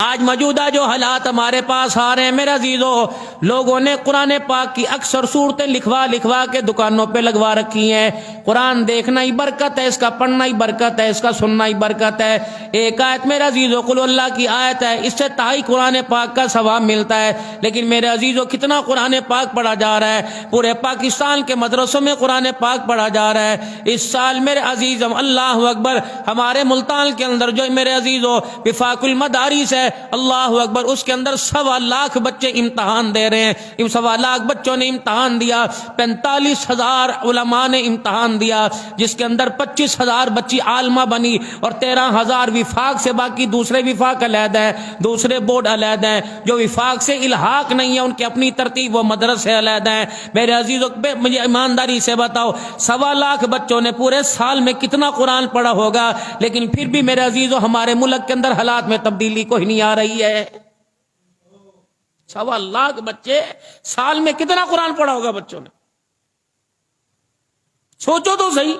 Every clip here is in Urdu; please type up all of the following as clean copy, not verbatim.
آج موجودہ جو حالات ہمارے پاس آ رہے ہیں میرے عزیزو، لوگوں نے قرآن پاک کی اکثر صورتیں لکھوا کے دکانوں پہ لگوا رکھی ہیں۔ قرآن دیکھنا ہی برکت ہے، اس کا پڑھنا ہی برکت ہے، اس کا سننا ہی برکت ہے۔ ایک آیت میرے عزیزو قل اللہ کی آیت ہے، اس سے تائی قرآن پاک کا ثواب ملتا ہے، لیکن میرے عزیزو کتنا قرآن پاک پڑھا جا رہا ہے؟ پورے پاکستان کے مدرسوں میں قرآن پاک پڑھا جا رہا ہے۔ اس سال میرے عزیزم اللہ اکبر ہمارے ملتان کے اندر جو میرے عزیزو وفاق المدارس ہے، اللہ اکبر، اس کے اندر 1.25 لاکھ بچے امتحان دے رہے ہیں۔ 1.25 لاکھ بچوں نے امتحان دیا، 45,000 علماء نے امتحان دیا، جس کے اندر 25,000 بچی عالمہ بنی اور 13,000 وفاق سے، باقی دوسرے وفاق علیحدہ ہیں، دوسرے بورڈ علیحدہ ہیں۔ جو وفاق سے الحاق نہیں ہے ان کی اپنی ترتیب و مدرسے علیحدہ ہیں۔ میرے عزیزوں مجھے ایمانداری سے بتاؤ 1.25 لاکھ بچوں نے پورے سال میں کتنا قرآن پڑھا ہوگا؟ لیکن پھر بھی میرے عزیزوں ہمارے ملک کے اندر حالات میں تبدیلی کوئی نہیں آ رہی ہے۔ 1.25 لاکھ بچے سال میں کتنا قرآن پڑھا ہوگا بچوں نے؟ سوچو تو صحیح۔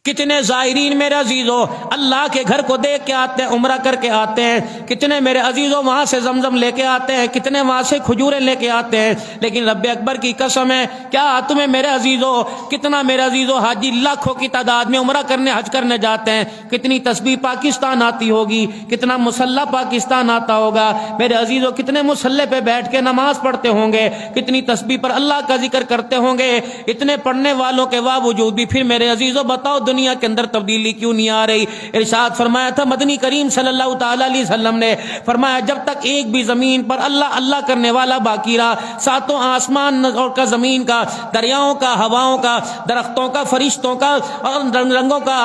کتنے زائرین میرے عزیزوں اللہ کے گھر کو دیکھ کے آتے ہیں، عمرہ کر کے آتے ہیں، کتنے میرے عزیزوں وہاں سے زمزم لے کے آتے ہیں، کتنے وہاں سے کھجوریں لے کے آتے ہیں، لیکن رب اکبر کی قسم ہے کیا تمہیں میرے عزیزوں کتنا میرے عزیزوں حاجی لاکھوں کی تعداد میں عمرہ کرنے حج کرنے جاتے ہیں، کتنی تسبیح پاکستان آتی ہوگی، کتنا مسلح پاکستان آتا ہوگا میرے عزیزوں، کتنے مسلح پہ بیٹھ کے نماز پڑھتے ہوں گے، کتنی تسبیح پر اللہ کا ذکر کرتے ہوں گے، اتنے پڑھنے والوں کے باوجود بھی پھر میرے عزیزوں بتاؤ دنیا کے اندر تبدیلی کیوں نہیں آ رہی؟ ارشاد فرمایا تھا مدنی کریم صلی اللہ تعالی علیہ وسلم نے، فرمایا جب تک ایک بھی زمین پر اللہ اللہ کرنے والا باقی رہا، ساتوں آسمان اور کا زمین کا، دریاؤں کا، ہواؤں کا، درختوں کا، فرشتوں کا اور رنگوں کا،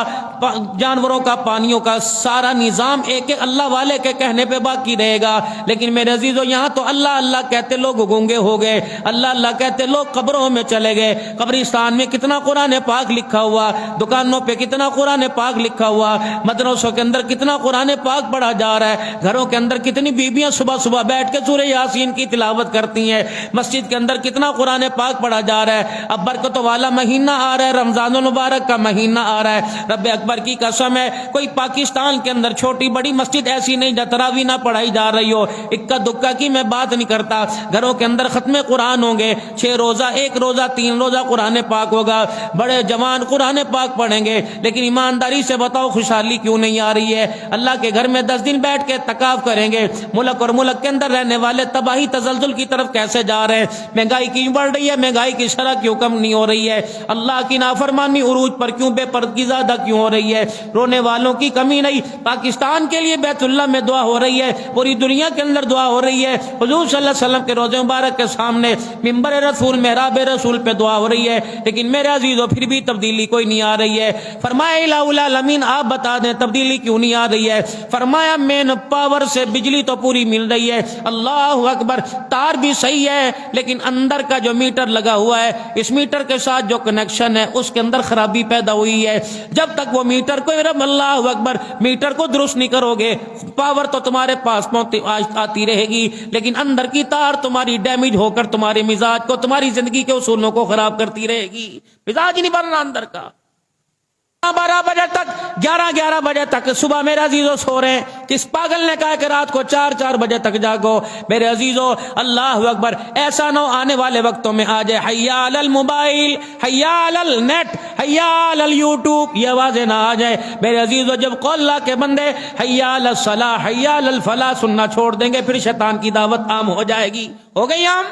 جانوروں کا، پانیوں کا، سارا نظام ایک ایک اللہ والے کے کہنے پہ باقی رہے گا۔ لیکن میرے عزیزوں یہاں تو اللہ اللہ کہتے لوگ گونگے ہو گئے، اللہ اللہ کہتے لوگ قبروں میں چلے گئے۔ قبرستان میں کتنا قرآن پاک لکھا ہوا، دکانوں پہ کتنا قرآن پاک لکھا ہوا، مدرسوں کے اندر کتنا قرآن پاک پڑھا جا رہا ہے، گھروں کے اندر کتنی بیویاں صبح صبح بیٹھ کے سورہ یاسین کی تلاوت کرتی ہیں، مسجد کے اندر کتنا قرآن پاک پڑھا جا رہا ہے۔ اب برکتوں والا مہینہ آ رہا ہے، رمضان المبارک کا مہینہ آ رہا ہے، رب اکبر کی قسم ہے کوئی پاکستان کے اندر چھوٹی بڑی مسجد ایسی نہیں جہاں تراویح نہ پڑھائی جا رہی ہو، اکا دکا کی میں بات نہیں کرتا، گھروں کے اندر ختم قرآن ہوں گے، 6 روزہ 1 روزہ 3 روزہ قرآن پاک ہوگا، بڑے جوان قرآن پاک پڑھیں گے، لیکن ایمانداری سے بتاؤ خوشحالی کیوں نہیں آ رہی ہے؟ اللہ کے گھر میں 10 دن بیٹھ کے اعتکاف کریں گے، ملک اور ملک کے اندر رہنے والے تباہی تزلزل کی طرف کیسے جا رہے ہیں؟ مہنگائی کیوں بڑھ رہی ہے؟ مہنگائی کی شرح کیوں کم نہیں ہو رہی ہے؟ اللہ کی نافرمانی عروج پر کیوں بے پردگی زیادہ کیوں ہو رہی ہے؟ رونے والوں کی کمی نہیں، پاکستان کے لیے بیت اللہ میں دعا ہو رہی ہے، پوری دنیا کے اندر دعا ہو رہی ہے، حضور صلی اللہ علیہ وسلم کے روضے مبارک کے سامنے منبر رسول محراب رسول پہ دعا ہو رہی ہے، لیکن میرے عزیزوں پھر بھی تبدیلی کوئی نہیں آ رہی ہے۔ فرمایا الہ العالمین آپ بتا دیں تبدیلی کیوں نہیں آ رہی ہے؟ فرمایا مین پاور سے بجلی تو پوری مل رہی ہے، اللہ اکبر، تار بھی صحیح ہے، لیکن اندر کا جو میٹر لگا ہوا ہے، اس میٹر کے ساتھ جو کنیکشن ہے اس کے اندر خرابی پیدا ہوئی ہے۔ جب تک وہ میٹر کو اللہ اکبر میٹر کو درست نہیں کرو گے، پاور تو تمہارے پاس آتی رہے گی، لیکن اندر کی تار تمہاری ڈیمیج ہو کر تمہارے مزاج کو، تمہاری زندگی کے اصولوں کو خراب کرتی رہے گی، مزاج ہی نہیں بننا اندر کا۔ 12 بجے تک 11 بجے تک صبح میرے عزیزوں سو رہے ہیں، کس پاگل نے کہا کہ رات کو 4 بجے تک جاگو؟ میرے عزیزوں اللہ اکبر، ایسا نہ آنے والے وقتوں میں آ جائے حی علی الموبائل، حی علی النیٹ، حی علی الیوٹیوب، یہ آوازیں نہ آ جائے میرے عزیزوں۔ جب قول اللہ کے بندے حی علی الصلاح، حی علی الفلاح سننا چھوڑ دیں گے، پھر شیطان کی دعوت عام ہو جائے گی، ہو گئی عام؟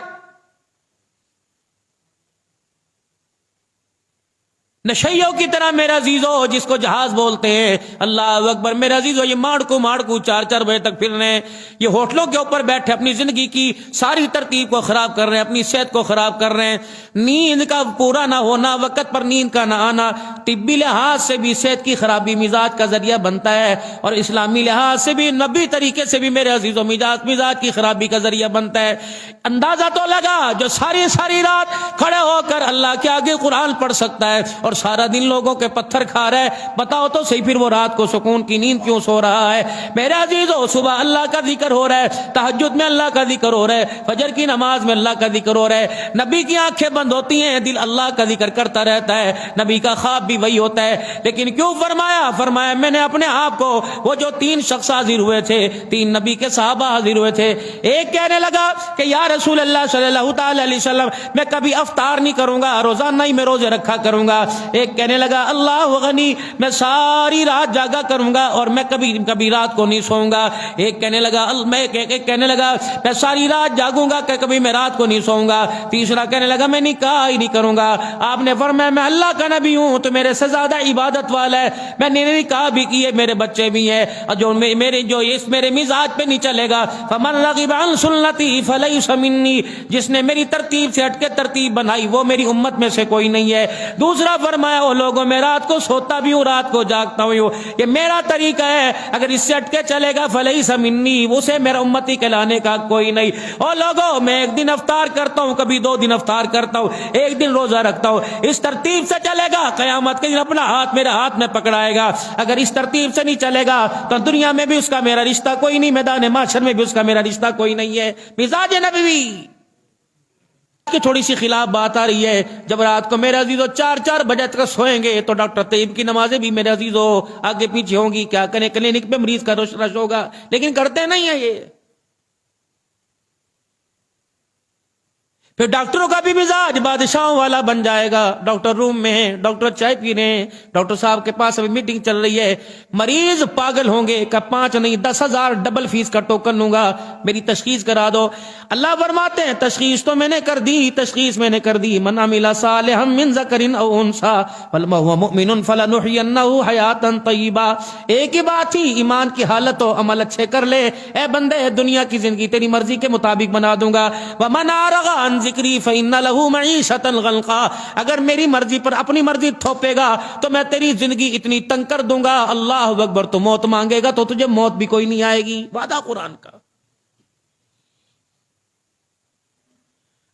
نشیوں کی طرح میرے عزیزو جس کو جہاز بولتے ہیں، اللہ اکبر میرے عزیزو، یہ ماڑکو 4 بجے تک پھر رہے ہیں، یہ ہوٹلوں کے اوپر بیٹھے اپنی زندگی کی ساری ترتیب کو خراب کر رہے ہیں، اپنی صحت کو خراب کر رہے ہیں، نیند کا پورا نہ ہونا، وقت پر نیند کا نہ آنا طبی لحاظ سے بھی صحت کی خرابی مزاج کا ذریعہ بنتا ہے، اور اسلامی لحاظ سے بھی نبی طریقے سے بھی میرے عزیزو مزاج کی خرابی کا ذریعہ بنتا ہے۔ اندازہ تو لگا جو ساری رات کھڑے ہو کر اللہ کے آگے قرآن پڑھ سکتا ہے اور سارا دن لوگوں کے پتھر کھا رہا ہے، بتاؤ تو صحیح پھر وہ رات کو سکون کی نیند کیوں سو رہا ہے؟ میرے عزیزو، صبح اللہ کا ذکر ہو رہا ہے، تہجد میں اللہ کا ذکر ہو رہا ہے، فجر کی نماز میں اللہ کا ذکر ہو رہا ہے، نبی کی آنکھیں بند ہوتی ہیں، دل اللہ کا ذکر کرتا رہتا ہے، نبی کا خواب بھی وہی ہوتا ہے، لیکن کیوں فرمایا میں نے اپنے آپ کو، وہ جو 3 شخص حاضر ہوئے تھے، 3 نبی کے صحابہ حاضر ہوئے تھے، ایک کہنے لگا کہ یا رسول اللہ صلی اللہ تعالی علیہ وسلم میں کبھی افطار نہیں کروں گا، روزانہ ہی میں روزے رکھا کروں گا۔ ایک کہنے لگا اللہ غنی، میں ساری رات جاگا کروں گا اور میں کبھی رات کو نہیں سوؤں گا۔ ایک کہنے لگا میں ساری رات جاگوں گا کہ کبھی میں رات کو نہیں سوؤں گا۔ تیسرا کہنے لگا میں نکاح ہی نہیں کروں گا۔ آپ نے فرمایا میں اللہ کا نبی ہوں تو میرے سے زیادہ عبادت والا ہے، میں نے نکاح بھی کیے، میرے بچے بھی ہیں، اور جو میرے مزاج پہ نہیں چلے گا، فمن رغب عن سنتی فلیس منی، جس نے میری ترتیب سے ہٹ کے ترتیب بنائی وہ میری امت میں سے کوئی نہیں ہے۔ دوسرا فرمایا او لوگوں میں رات کو سوتا بھی ہوں، رات کو جاگتا ہوں، یہ میرا طریقہ ہے، اگر اس سے ہٹ کے چلے گا فلیس منی، اسے میرا امتی کہلانے کا کوئی نہیں۔ او لوگوں، میں ایک دن افطار کرتا ہوں، کبھی 2 دن افطار کرتا ہوں، ایک دن روزہ رکھتا ہوں، اس ترتیب سے چلے گا قیامت کے دن اپنا ہاتھ میرے ہاتھ میں پکڑائے گا۔ اگر اس ترتیب سے نہیں چلے گا تو دنیا میں بھی اس کا میرا رشتہ کوئی نہیں، میدان محشر میں بھی اس کا میرا رشتہ کوئی نہیں ہے۔ مزاج نبوی کی تھوڑی سی خلاف بات آ رہی ہے، جب رات کو میرے عزیزو 4 بجے تک سوئیں گے تو ڈاکٹر طیب کی نمازیں بھی میرے عزیزو آگے پیچھے ہوں گی، کیا کریں، کلینک پہ مریض کا رش ہوگا، لیکن کرتے نہیں ہیں یہ۔ پھر ڈاکٹروں کا بھی مزاج بادشاہوں والا بن جائے گا، ڈاکٹر روم میں ہیں، ڈاکٹر چائے پی رہے ہیں، ڈاکٹر صاحب کے پاس ابھی میٹنگ چل رہی ہے، مریض پاگل ہوں گے کہ 5 نہیں 10,000 ڈبل فیس کا ٹوکن لوں گا، میری تشخیص کرا دو۔ اللہ فرماتے ہیں تشخیص تو میں نے کر دی، تشخیص میں نے کر دی، من عمل صالحا من ذکر او انثى وهو مؤمن فلنحيينه حیاتا طیبہ۔ ایک ہی بات تھی، ایمان کی حالت و عمل اچھے کر لے، اے بندے دنیا کی زندگی تیری مرضی کے مطابق بنا دوں گا۔ ومن اعرض عن ذکری فإن له معیشة ضنکا، اگر میری مرضی پر اپنی مرضی تھوپے گا تو میں تیری زندگی اتنی تنگ کر دوں گا، اللہ اکبر، تو موت مانگے گا تو تجھے موت بھی کوئی نہیں آئے گی، وعدہ قرآن کا۔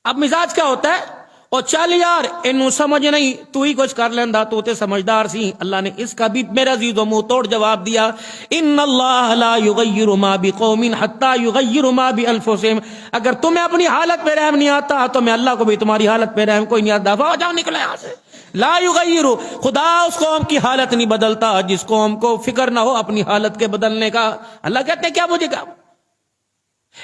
اب مزاج کیا ہوتا ہے، اور چل یار انہوں سمجھ نہیں، تو ہی کچھ کر لیندہ، تو تے سمجھدار سی۔ اللہ نے اس کا بھی میرا عزیز و منہ توڑ جواب دیا، ان اللہ لا یغیر ما بقوم حتی یغیر ما بانفسہم، اگر تمہیں اپنی حالت پہ رحم نہیں آتا تو میں اللہ کو بھی تمہاری حالت پہ رحم کوئی نہیں آتا، دفعہ ہو جاؤ، نکلے یہاں سے۔ لا یغیر، خدا اس قوم کی حالت نہیں بدلتا جس قوم کو فکر نہ ہو اپنی حالت کے بدلنے کا۔ اللہ کہتے ہیں کیا مجھے کہا،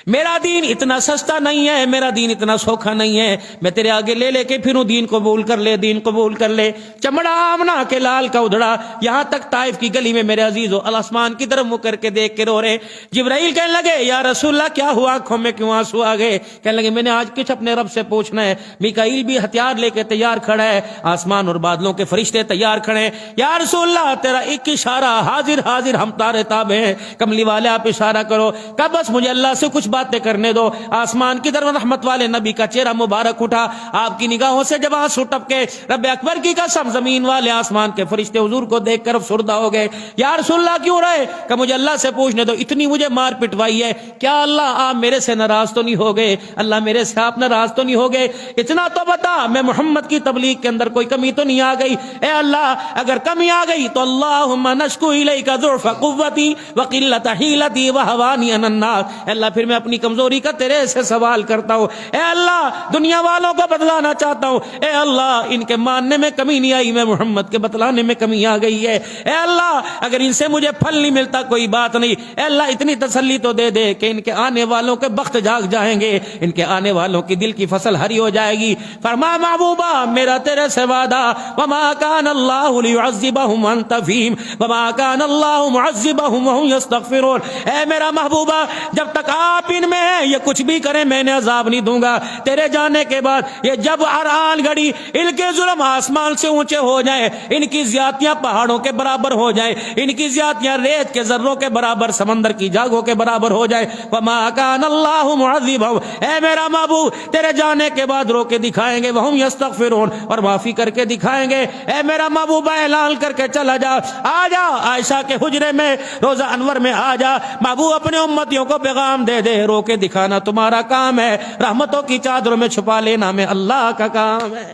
میرا دین اتنا سستا نہیں ہے، میرا دین اتنا سوکھا نہیں ہے، میں تیرے آگے لے کے پھروں، دین قبول کر لے، دین قبول کر لے۔ چمڑا آمنا کے لال کا ادھڑا، یہاں تک طائف کی گلی میں میرے عزیز و آسمان کی طرف منہ کر کے دیکھ کے رو رہے۔ جبرائیل کہنے لگے یا رسول اللہ کیا ہوا، آنکھوں میں کیوں آنسو آ گئے؟ کہنے لگے میں نے آج کچھ اپنے رب سے پوچھنا ہے۔ میکائیل بھی ہتھیار لے کے تیار کھڑا ہے، آسمان اور بادلوں کے فرشتے تیار کھڑے ہیں۔ یا رسول اللہ تیرا ایک اشارہ، حاضر حاضر ہم تارے تابع ہیں، کملی والے آپ اشارہ کرو، کہ بس مجھے اللہ سے کچھ باتیں کرنے دو۔ آسمان کی طرف رحمت والے نبی کا چہرہ مبارک اٹھا، آپ کی نگاہوں سے جب آنسو ٹپکے، رب اکبر کی قسم زمین والے آسمان کے فرشتے حضور کو دیکھ کر افسردہ ہو گئے۔ یا رسول اللہ کیوں رہے؟ کہ مجھے اللہ سے پوچھنے دو، اتنی مجھے مار پٹوائی ہے، کیا اللہ آپ میرے سے ناراض تو نہیں ہو گئے؟ اللہ میرے سے آپ ناراض تو نہیں ہو گئے؟ اتنا تو بتا میں محمد کی تبلیغ کے اندر کوئی کمی تو نہیں آ گئی؟ اے اللہ اگر کمی آ گئی تو اللہم نشکو الیک ضعف قوتی وقلت حیلتی وہوانی عن الناس، اے اللہ پھر میں اپنی کمزوری کا تیرے سے سوال کرتا ہوں، اے اللہ دنیا والوں کو بتلانا چاہتا ہوں، اے اللہ ان کے ماننے میں کمی نہیں آئی، میں محمد کے بتلانے میں کمی آ گئی ہے، اے اللہ اگر ان سے مجھے پھل نہیں ملتا کوئی بات نہیں، اے اللہ اتنی تسلی تو دے دے کہ ان کے آنے والوں کے بخت جاگ جائیں گے، ان کے آنے والوں کی دل کی فصل ہری ہو جائے گی۔ فرما محبوبہ میرا تیرے سے وعدہ، وما کان اللہ لیعذبہم وانت فیہم وما کان اللہ معذبہم وہم یستغفرون، اے میرا محبوبہ جب تک آپ ان میں ہیں یہ کچھ بھی کریں میں نے عذاب نہیں دوں گا، تیرے جانے کے بعد یہ جب ارحان گھڑی ان کے ظلم آسمان سے اونچے ہو جائیں، ان کی زیادتیاں پہاڑوں کے برابر ہو جائیں، ان کی زیادتیاں ریت کے ذروں کے برابر، سمندر کی جاگوں کے برابر ہو جائے، وما کان اللہ معذبہم، اے میرا محبوب تیرے جانے کے بعد رو کے دکھائیں گے، وہم یستغفرون، اور معافی کر کے دکھائیں گے۔ اے میرا محبوب اعلان کر کے چلا جا، آ جا عائشہ کے حجرے میں روزہ انور میں آ جا، محبوب اپنے امتیوں کو پیغام دے دے، رو کے دکھانا تمہارا کام ہے، رحمتوں کی چادروں میں چھپا لینا میں اللہ کا کام ہے۔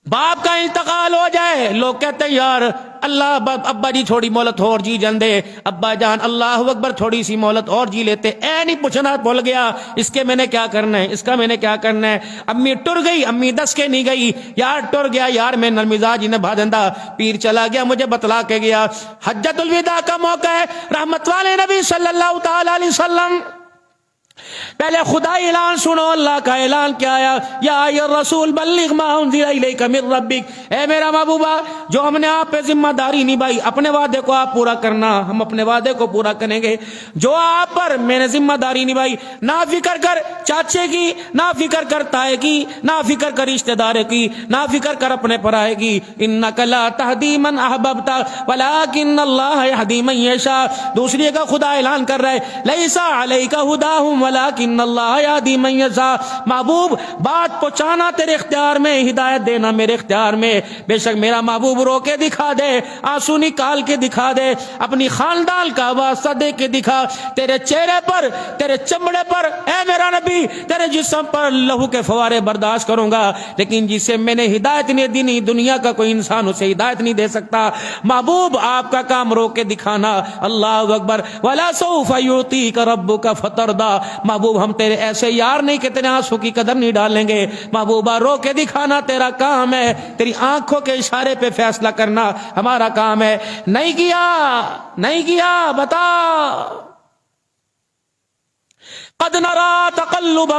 باپ کا انتقال ہو جائے، لوگ کہتے ہیں یار اللہ ابا جی تھوڑی مہلت اور جی جاندے، ابا جان اللہ اکبر تھوڑی سی مہلت اور جی لیتے، اے نہیں پوچھنا بھول گیا اس کے میں نے کیا کرنا ہے، اس کا میں نے کیا کرنا ہے۔ امی ٹر گئی، امی دس کے نہیں گئی، یار ٹر گیا یار میں نرمزاج نے بھادندہ، پیر چلا گیا مجھے بتلا کے گیا۔ حجۃ الوداع کا موقع ہے، رحمت والے نبی صلی اللہ تعالی علیہ وسلم پہلے خدا اعلان سنو، اللہ کا اعلان کیا آیا، یا ایھا الرسول بلغ ما انزل الیک من ربک، اے میرا محبوبہ جو ہم نے آپ پہ ذمہ داری نبھائی، اپنے وعدے کو آپ پورا کرنا، ہم اپنے وعدے کو پورا کریں گے، جو آپ پر میں نے ذمہ داری نبھائی، نہ فکر کر چاچے کی، نہ فکر کر تائے کی، نہ فکر کر رشتہ دار کی، نہ فکر کر اپنے پرائے کی، انک لا تہدی من احببت ولکن اللہ یہدی من یشاء۔ دوسری کا خدا اعلان کر رہا ہے، لیس علیک ھداھم ولکن اللہ یہدی من یشاء۔ محبوب بات پہنچانا تیرے اختیار میں، ہدایت دینا میرے اختیار میں۔ بے شک میرا محبوب رو کے دکھا دے، آنسو نکال کے دکھا دے، اپنی خاندان کا واسطہ دے کے دکھا، تیرے چہرے پر، تیرے چمڑے پر، اے میرا نبی تیرے جسم پر لہو کے فوارے برداشت کروں گا، لیکن جسے میں نے ہدایت نہیں دینی، دنیا کا کوئی انسان اسے ہدایت نہیں دے سکتا۔ محبوب آپ کا کام رو کے دکھانا۔ اللہ اکبر۔ وَلَا سَوْفَ يُعْطِيكَ رَبُّكَ فَتَرْضَىٰ۔ محبوب ہم تیرے ایسے یار نہیں کہ تیرے آنسو کی قدر نہیں ڈالیں گے، محبوبہ رو کے دکھانا تیرا کام ہے، تیری آنکھوں کے اشارے پہ فیصلہ کرنا ہمارا کام ہے۔ نہیں کیا، نہیں کیا، بتا۔ قد نرى تقلب